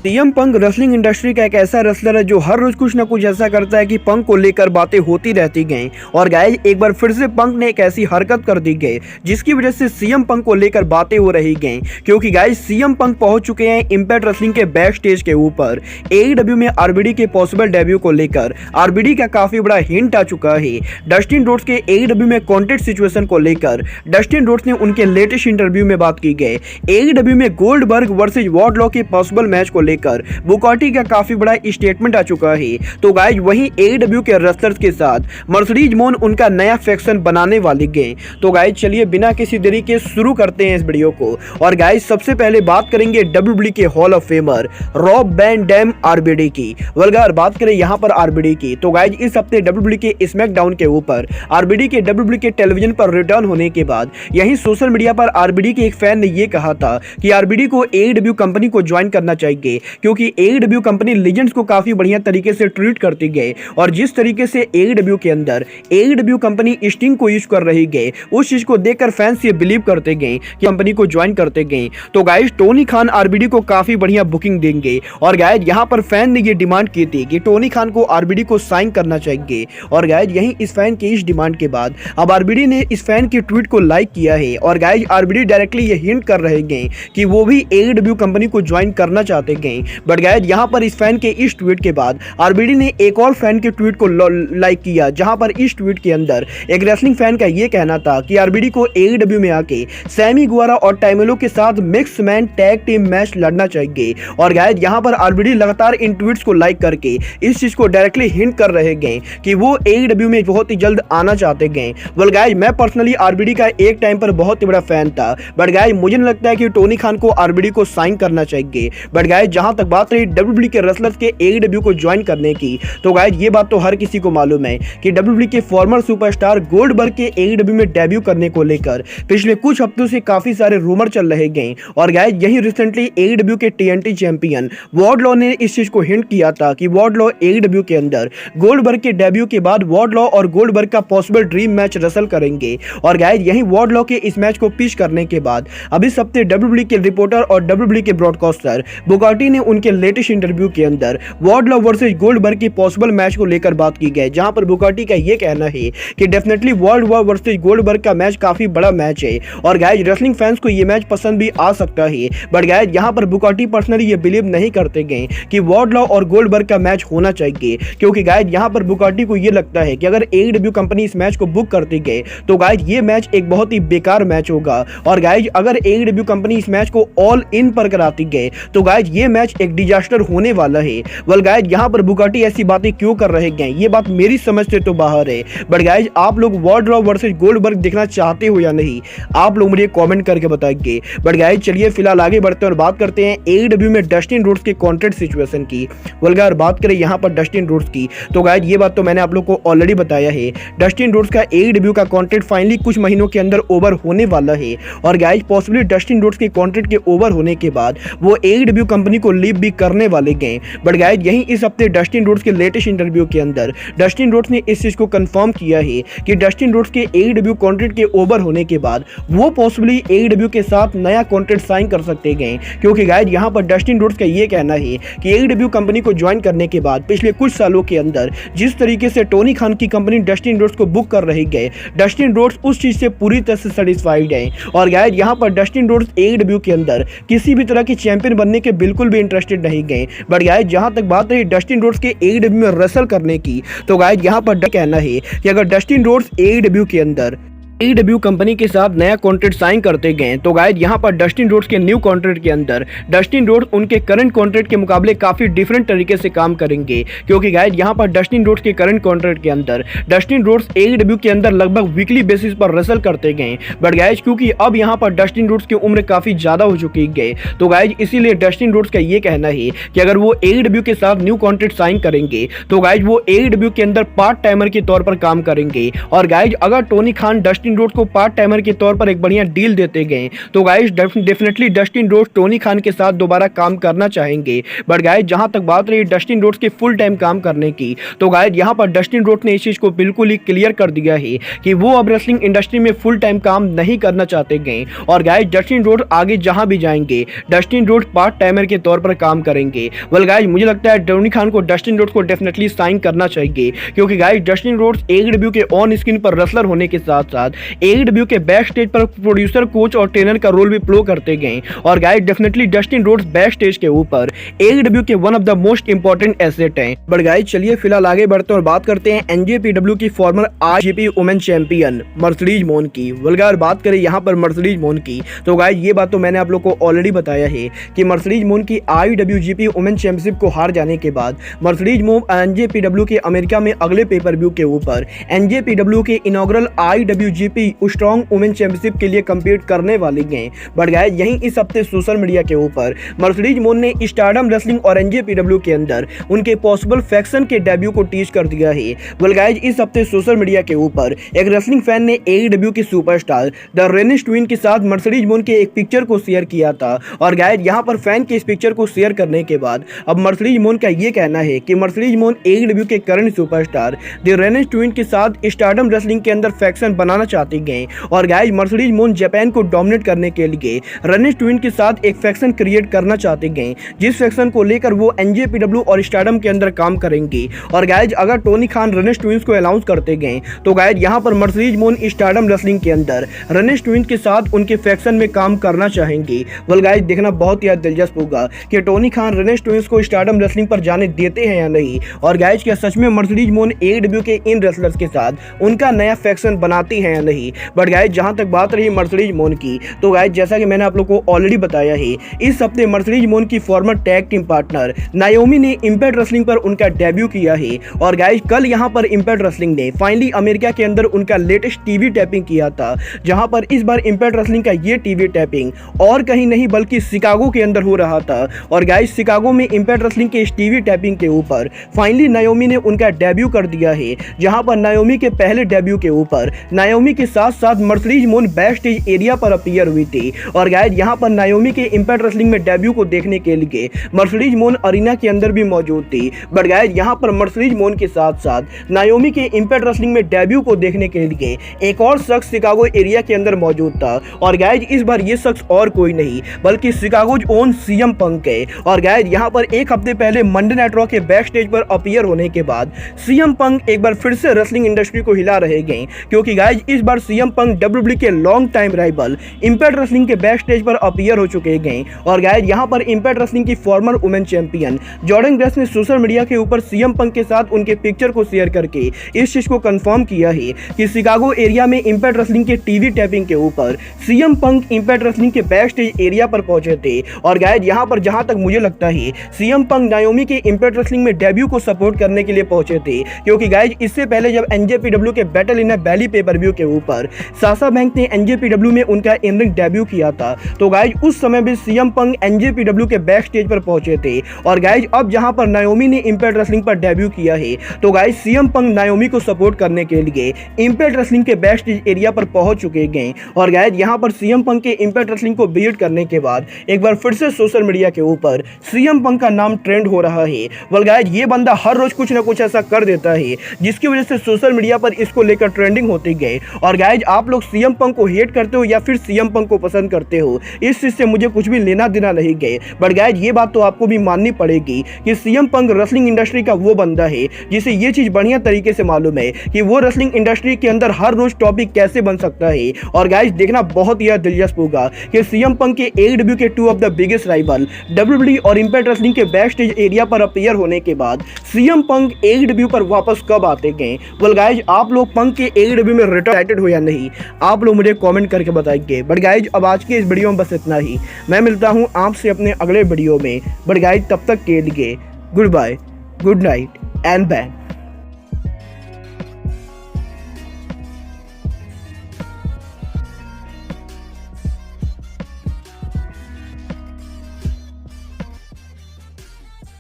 CM Punk wrestling industry का एक ऐसा रेसलर है जो हर रोज कुछ ना कुछ ऐसा करता है कि पंक को लेकर बातें होती रहती गई। और गाइस एक बार फिर से पंक ने एक ऐसी हरकत कर दी गई जिसकी वजह से सीएम पंक को लेकर बातें हो रही गई, क्योंकि गाइस सीएम पंक पहुंच चुके हैं इंपैक्ट रेसलिंग के बैक स्टेज के ऊपर। एईडब्ल्यू में आरबीडी के पॉसिबल डेब्यू को लेकर आरबीडी का काफी बड़ा हिंट आ चुका है। डस्टिन रोड्स के एईडब्ल्यू में कॉन्ट्रैक्ट सिचुएशन को लेकर डस्टिन रोड्स ने उनके लेटेस्ट इंटरव्यू में बात की गई। एईडब्ल्यू में गोल्डबर्ग वर्सेज वॉर्डलॉ के पॉसिबल मैच को लेकर बुकाटी का काफी बड़ा स्टेटमेंट आ चुका है। तो गाइज वहीं एईडब्ल्यू के रेसलर्स के साथ मर्सिडीज मोन उनका नया फैक्शन बनाने वाली गए। तो गाइज चलिए बिना किसी देरी के शुरू करते हैं इस वीडियो को। और गाइज सबसे पहले बात करेंगे डब्ल्यूडब्ल्यूई के hall of famer Rob Van Dam RBD की। अगर बात करें यहाँ पर आरबीडी की, तो गाइज इस हफ्ते डब्ल्यूडब्ल्यूई के स्मैकडाउन के ऊपर आरबीडी के डब्ल्यूडब्ल्यूई के टेलीविजन पर रिटर्न होने के बाद यही सोशल मीडिया पर आरबीडी के एक फैन ने यह कहा था कि आरबीडी को एईडब्ल्यू कंपनी को ज्वाइन करना चाहिए, क्योंकि एईडब्ल्यू कंपनी लीजेंड्स को काफी बढ़िया तरीके से ट्रीट करती गई। और जिस तरीके से एईडब्ल्यू के अंदर एईडब्ल्यू कंपनी स्टिंग को यूज कर रही गई, उस चीज को देखकर फैंस ये बिलीव करते गए कि कंपनी को ज्वाइन करते गए। तो गाइस टोनी खान आरबीडी को काफी बढ़िया बुकिंग देंगे। और गाइस यहाँ पर फैन ने ये डिमांड की थी कि टोनी खान को आरबीडी को साइन करना चाहिए। और गाइस यही इस फैन की इस डिमांड के बाद अब आरबीडी ने इस फैन की ट्वीट को लाइक किया है। और गाइस आरबीडी डायरेक्टली ये हिंट कर रहे गए कि वो भी एईडब्ल्यू कंपनी को ज्वाइन करना चाहते गए। बट गाइस यहाँ पर इस फैन के इस ट्वीट के बाद आरबीडी ने एक और फैन के ट्वीट को लाइक किया, जहां पर इस ट्वीट के अंदर एक रेसलिंग फैन का यह कहना था कि आरबीडी को एईडब्ल्यू में आके सैमी गुवारा और टाइमेलो के साथ mix man tag team match लड़ना चाहिए। और गाइस यहां पर आरबीडी लगातार इन ट्वीट्स को लाइक करके इस चीज को डायरेक्टली हिंट कर रहे गए कि वो एईडब्ल्यू में बहुत ही जल्द आना चाहते गए। वेल गाइस मैं पर्सनली आरबीडी का एक टाइम पर बहुत ही बड़ा फैन था, बट गाइस मुझे नहीं लगता है कि टोनी खान को आरबीडी को साइन करना चाहिए। बट गाइस जहां तक बात रही डब्ल्यूडब्ल्यूई के रेसलर्स के एईडब्ल्यू को ज्वाइन करने की, तो गाइस ये बात तो हर किसी को मालूम है कि डब्ल्यूडब्ल्यूई के फॉर्मर सुपरस्टार गोल्डबर्ग के एईडब्ल्यू में डेब्यू करने को लेकर पिछले कुछ हफ्तों से काफी सारे रूमर चल रहे गए। और गाइस यही रिसेंटली एईडब्ल्यू के टीएनटी चैंपियन वॉर्डलॉ ने इस चीज को हिंट किया था कि वॉर्डलॉ एईडब्ल्यू के अंदर गोल्डबर्ग के डेब्यू के बाद वॉर्डलॉ और गोल्डबर्ग का पॉसिबल ड्रीम मैच रेसल करेंगे। और गाइस यही वॉर्डलॉ के इस मैच को पिच करने के बाद अब इस हफ्ते डब्ल्यूडब्ल्यूई के रिपोर्टर और डब्ल्यूडब्ल्यूई के ब्रॉडकास्टर बुकाटी ने उनके लेटेस्ट इंटरव्यू के अंदर वॉर्डलॉ वर्सेस गोल्डबर्ग की पॉसिबल मैच को लेकर बात की गई, जहां पर बुकाटी का यह कहना है कि डेफिनेटली वॉर्डलॉ वर्सेस गोल्डबर्ग का मैच काफी बड़ा मैच है। और गाइस रेसलिंग फैंस को यह मैच पसंद भी आ सकता है, बट गाइस यहां पर बुकाटी पर्सनली ये बिलीव नहीं करते गए कि वॉर्डलॉ और गोल्डबर्ग का मैच होना चाहिए, क्योंकि गाइस यहां पर बुकाटी को यह लगता है कि अगर एईडब्ल्यू कंपनी इस मैच को बुक करती गई तो गाइस ये मैच एक बहुत ही बेकार मैच होगा। और गाइस अगर एईडब्ल्यू कंपनी इस मैच को ऑल इन पर कराती गई तो गाइस ये मैच एक डिजास्टर होने वाला है। वेल गाइस यहां पर बुकाटी ऐसी बातें क्यों कर रहे हैं, ये बात मेरी समझ से तो बाहर है। बट गाइस आप लोग वॉर्डलॉ वर्सेस गोल्डबर्ग देखना चाहते हो या नहीं, आप लोग मुझे कमेंट करके बताइए। बट गाइस चलिए फिलहाल आगे बढ़ते हैं और बात करते हैं एईडब्ल्यू में डस्टिन रोड्स के कॉन्ट्रैक्ट सिचुएशन की। वेल गाइस बात करें यहां पर डस्टिन रोड्स की, तो गाइस ये बात तो मैंने आप लोग को ऑलरेडी बताया है। डस्टिन रोड्स का एईडब्ल्यू का कॉन्ट्रैक्ट फाइनली कुछ महीनों के अंदर ओवर होने वाला है। और गाइस पॉसिबली डस्टिन रोड्स के कॉन्ट्रैक्ट के ओवर होने के बाद वो एईडब्ल्यू कंपनी को लीव भी करने वाले गए। बट गाइस यही इस हफ्ते डस्टिन रोड्स के लेटेस्ट इंटरव्यू के अंदर डस्टिन रोड्स ने इस चीज को कंफर्म किया है कि डस्टिन रोड्स के एईडब्ल्यू कॉन्ट्रैक्ट के ओवर होने के बाद वो पॉसिबली एईडब्ल्यू के साथ नया कॉन्ट्रैक्ट साइन कर सकते गए, क्योंकि गाइस यहां पर डस्टिन रोड्स का ये कहना है कि एईडब्ल्यू कंपनी को ज्वाइन करने के बाद पिछले कुछ सालों के अंदर जिस तरीके से टोनी खान की कंपनी डस्टिन रोड्स को बुक कर रही गए, डस्टिन रोड्स उस चीज से पूरी तरह से सेटिस्फाइड है। और गाइस यहां पर डस्टिन रोड्स एईडब्ल्यू के अंदर किसी भी तरह की चैंपियन बनने के बिल्कुल भी इंटरेस्टेड नहीं गए। बट गाइस जहां तक बात रही डस्टिन रोड्स के एईडब्ल्यू में रेसल करने की, तो गाइस यहां पर कहना है कि अगर डस्टिन रोड्स एईडब्ल्यू के अंदर एईडब्ल्यू कंपनी के साथ नया कॉन्ट्रैक्ट साइन करते गए, तो गाइस यहां पर डस्टिन रोड्स के न्यू कॉन्ट्रैक्ट के अंदर डस्टिन रोड्स उनके करंट कॉन्ट्रैक्ट के मुकाबले काफी डिफरेंट तरीके से काम करेंगे, क्योंकि गाइस यहां पर डस्टिन रोड्स के करंट कॉन्ट्रैक्ट के अंदर डस्टिन रोड्स एईडब्ल्यू के अंदर लगभग वीकली बेसिस पर रेसल करते गए। बट गाइस क्योंकि अब यहां पर डस्टिन रोड्स की उम्र काफी ज्यादा हो चुकी है, तो गाइस इसीलिए डस्टिन रोड्स का ये कहना है कि अगर वो एईडब्ल्यू के साथ न्यू कॉन्ट्रैक्ट साइन करेंगे तो गाइस वो एईडब्ल्यू के अंदर पार्ट टाइमर के तौर पर काम करेंगे। और गाइस अगर Tony Khan Dustin Dustin Rhodes को पार्ट टाइमर के तौर पर एक बढ़िया डील देते गए तो guys definitely Dustin Rhodes Tony Khan के साथ दोबारा काम करना चाहेंगे। बट गाइस जहां तक बात रही डस्टिन रोड्स के फुल टाइम काम करने की तो गाइस यहां पर डस्टिन रोड्स ने इस चीज को बिल्कुल ही क्लियर कर दिया है कि वो अब रेसलिंग इंडस्ट्री में फुल टाइम काम नहीं करना चाहते गए। और गाइस डस्टिन रोड्स आगे जहां भी जाएंगे डस्टिन रोड्स पार्ट टाइमर के तौर पर काम करेंगे। वेल गाइस मुझे लगता है टोनी खान को डस्टिन रोड्स को डेफिनेटली साइन करना चाहिए क्योंकि गाइस डस्टिन रोड्स एडब्ल्यू के ऑन स्क्रीन पर रेसलर होने के साथ साथ एडब्ल्यू के बैक स्टेज पर प्रोड्यूसर कोच और ट्रेनर का रोल भी प्ले करते गए। और guys definitely Dustin Rhodes back stage के ऊपर एडब्ल्यू के one of the most important asset हैं। बट गाइस चलिए फिलहाल आगे बढ़ते हैं और बात करते हैं एनजेपीडब्ल्यू की farmer IGP women champion Mercedes मोन की। वेल गाइस बात करें यहाँ पर मर्सिडीज मोन की तो गाइस ये बात तो मैंने आप लोग को ऑलरेडी बताया है कि मर्सिडीज मोन की आईडब्ल्यूजीपी वुमेन चैंपियनशिप को हार जाने के बाद मर्सिडीज मोन एनजेपीडब्ल्यू के अमेरिका में अगले पेपर व्यू के ऊपर एनजेपीडब्ल्यू के इनॉग्रल आईडब्ल्यूजीपी स्ट्रॉन्ग वुमेन चैंपियनशिप के लिए कम्पीट करने वाली गए। बट गाइस यहीं इस हफ्ते सोशल मीडिया के ऊपर मर्सिडीज मोन ने स्टारडम रेसलिंग और एनजेपीडब्ल्यू के अंदर उनके पॉसिबल फैक्शन के डेब्यू को टीज कर दिया है। वेल गाइस इस हफ्ते सोशल मीडिया के ऊपर एक रेसलिंग फैन ने एडब्ल्यू के सुपरस्टार द रेनिश ट्विन के साथ मर्सिडीज मोन के एक पिक्चर को शेयर किया था। और गाइस यहां पर फैन के इस पिक्चर को शेयर करने के बाद अब मर्सिडीज मोन का ये कहना है कि मर्सिडीज मोन एडब्ल्यू के current superstar the Rhenish twin के साथ स्टारडम रेसलिंग के अंदर फैक्शन बनाना चाहती गए। और गाइस मर्सिडीज मोन जापान को डोमिनेट करने के लिए रेनिश ट्विन के साथ एक फैक्शन क्रिएट करना चाहते गए जिस फैक्शन को लेकर वो एनजेपीडब्ल्यू और स्टारडम के अंदर काम करेंगे। और गाइस अगर टोनी खान रेनिश ट्विन को अनाउंस करते गए तो गाइस यहां पर मर्सिडीज मोन स्टारडम रेसलिंग के अंदर रेनिश ट्विन के साथ उनके फैक्शन में काम करना चाहेंगे। वेल गाइस देखना बहुत ही दिलचस्प होगा कि टोनी खान रेनिश ट्विन को स्टारडम रेसलिंग पर जाने देते हैं या नहीं। और गाइस क्या सच में मर्सिडीज मोन एडब्ल्यू के इन रेसलर्स के साथ उनका नया फैक्शन बनाती है या नहीं। बट गाइस जहां तक बात रही मर्सिडीज मोन की तो गाइस जैसा कि मैंने आप लोग को ऑलरेडी बताया है इस हफ्ते मर्सिडीज मोन की फॉर्मर टैग टीम पार्टनर नायोमी ने इंपैक्ट रेसलिंग पर उनका डेब्यू किया है। और गाइस कल यहां पर इंपैक्ट रेसलिंग ने फाइनली अमेरिका के अंदर उनका लेटेस्ट टीवी टैपिंग किया था जहां पर इस बार इंपैक्ट रेसलिंग का ये टीवी टैपिंग और कहीं नहीं बल्कि शिकागो के अंदर हो रहा था। और गाइस शिकागो में इंपैक्ट रेसलिंग के इस टीवी टैपिंग के ऊपर फाइनली नायोमी ने उनका डेब्यू कर दिया है जहां पर नायोमी के पहले डेब्यू के ऊपर नायोमी के साथ साथ मर्सिडीज मोन बैक स्टेज एरिया पर अपीयर हुई थी। और गाइस यहां पर नायोमी के इंपैक्ट रेसलिंग में डेब्यू को देखने के लिए मर्सिडीज मोन अरीना के अंदर भी मौजूद थी। बट गाइस यहां पर मर्सिडीज मोन के साथ साथ नायोमी के इंपैक्ट रेसलिंग में डेब्यू को देखने के लिए एक और शख्स शिकागो एरिया के अंदर मौजूद था। और गाइस इस बार ये शख्स और कोई नहीं बल्कि शिकागोज ओन सीएम पंक है। और गाइस यहां पर एक हफ्ते पहले मंडे नाइट रॉ के बैक स्टेज पर अपीयर होने के बाद सीएम पंक एक बार फिर से रेसलिंग इंडस्ट्री को हिला रहे गए क्योंकि गाइस इस बार सीएम पंक डब्ल्यूडब्ल्यूई के long time rival impact wrestling के बैक स्टेज पर अपीयर हो चुके गए। और गाइस यहां पर इंपैक्ट रेसलिंग की farmer women champion Jordan grace ने सोशल मीडिया के ऊपर सीएम पंक के साथ उनके पिक्चर को शेयर करके इस चीज को कंफर्म किया है कि शिकागो एरिया में इंपैक्ट रेसलिंग के टीवी टैपिंग के ऊपर सीएम पंक इंपैक्ट रेसलिंग के बैक स्टेज एरिया पर पहुंचे थे। और गाइस यहां पर जहां तक मुझे लगता है सीएम पंक नायोमी के इंपैक्ट रेसलिंग में डेब्यू को सपोर्ट करने के लिए पहुंचे थे क्योंकि गाइस इससे पहले जब एनजेपीडब्ल्यू के battle in valley pay per view के ऊपर साशा बैंक ने एनजेपीडब्ल्यू में उनका इन रिंग डेब्यू किया था तो गाइस उस समय भी सीएम पंक एनजेपीडब्ल्यू के बैक स्टेज पर पहुंचे थे। और गाइस अब जहां पर नायोमी ने इंपैक्ट रेसलिंग पर डेब्यू किया है तो गाइस सीएम पंक नायोमी को सपोर्ट करने के लिए इंपैक्ट रेसलिंग के बैक स्टेज एरिया पर पहुंच चुके गए। और गाइस यहां पर सीएम पंक के इंपैक्ट रेसलिंग को बीट करने के बाद एक बार फिर से सोशल मीडिया के ऊपर सीएम पंक का नाम ट्रेंड हो रहा है। वेल गाइस ये बंदा हर रोज कुछ ना कुछ ऐसा कर देता है जिसकी वजह से सोशल मीडिया पर इसको लेकर ट्रेंडिंग होती गई। और गाइस आप लोग सीएम पंक को हेट करते हो या फिर सीएम पंक को पसंद करते हो इस चीज से मुझे कुछ भी लेना देना नहीं गए। बट गाइस ये बात तो आपको भी माननी पड़ेगी कि सीएम पंक रेसलिंग इंडस्ट्री का वो बंदा है जिसे ये चीज बढ़िया तरीके से मालूम है कि वो रेसलिंग इंडस्ट्री के अंदर हर रोज टॉपिक कैसे बन सकता है। और गाइस देखना बहुत ही दिलचस्प होगा कि सीएम पंक के एडब्ल्यू के two of the biggest rival WWE और इंपैक्ट रेसलिंग के बैक स्टेज एरिया पर अपीयर होने के बाद सीएम पंक एडब्ल्यू पर वापस कब आते गए। वेल गाइस आप लोग पंक के एडब्ल्यू में रिटायर्ड हो या नहीं आप लोग मुझे कमेंट करके बताइए। बट गाइस अब आज के इस वीडियो में बस इतना ही। मैं मिलता हूं आपसे अपने अगले वीडियो में। बट गाइस तब तक के लिए good bye, good night and ban.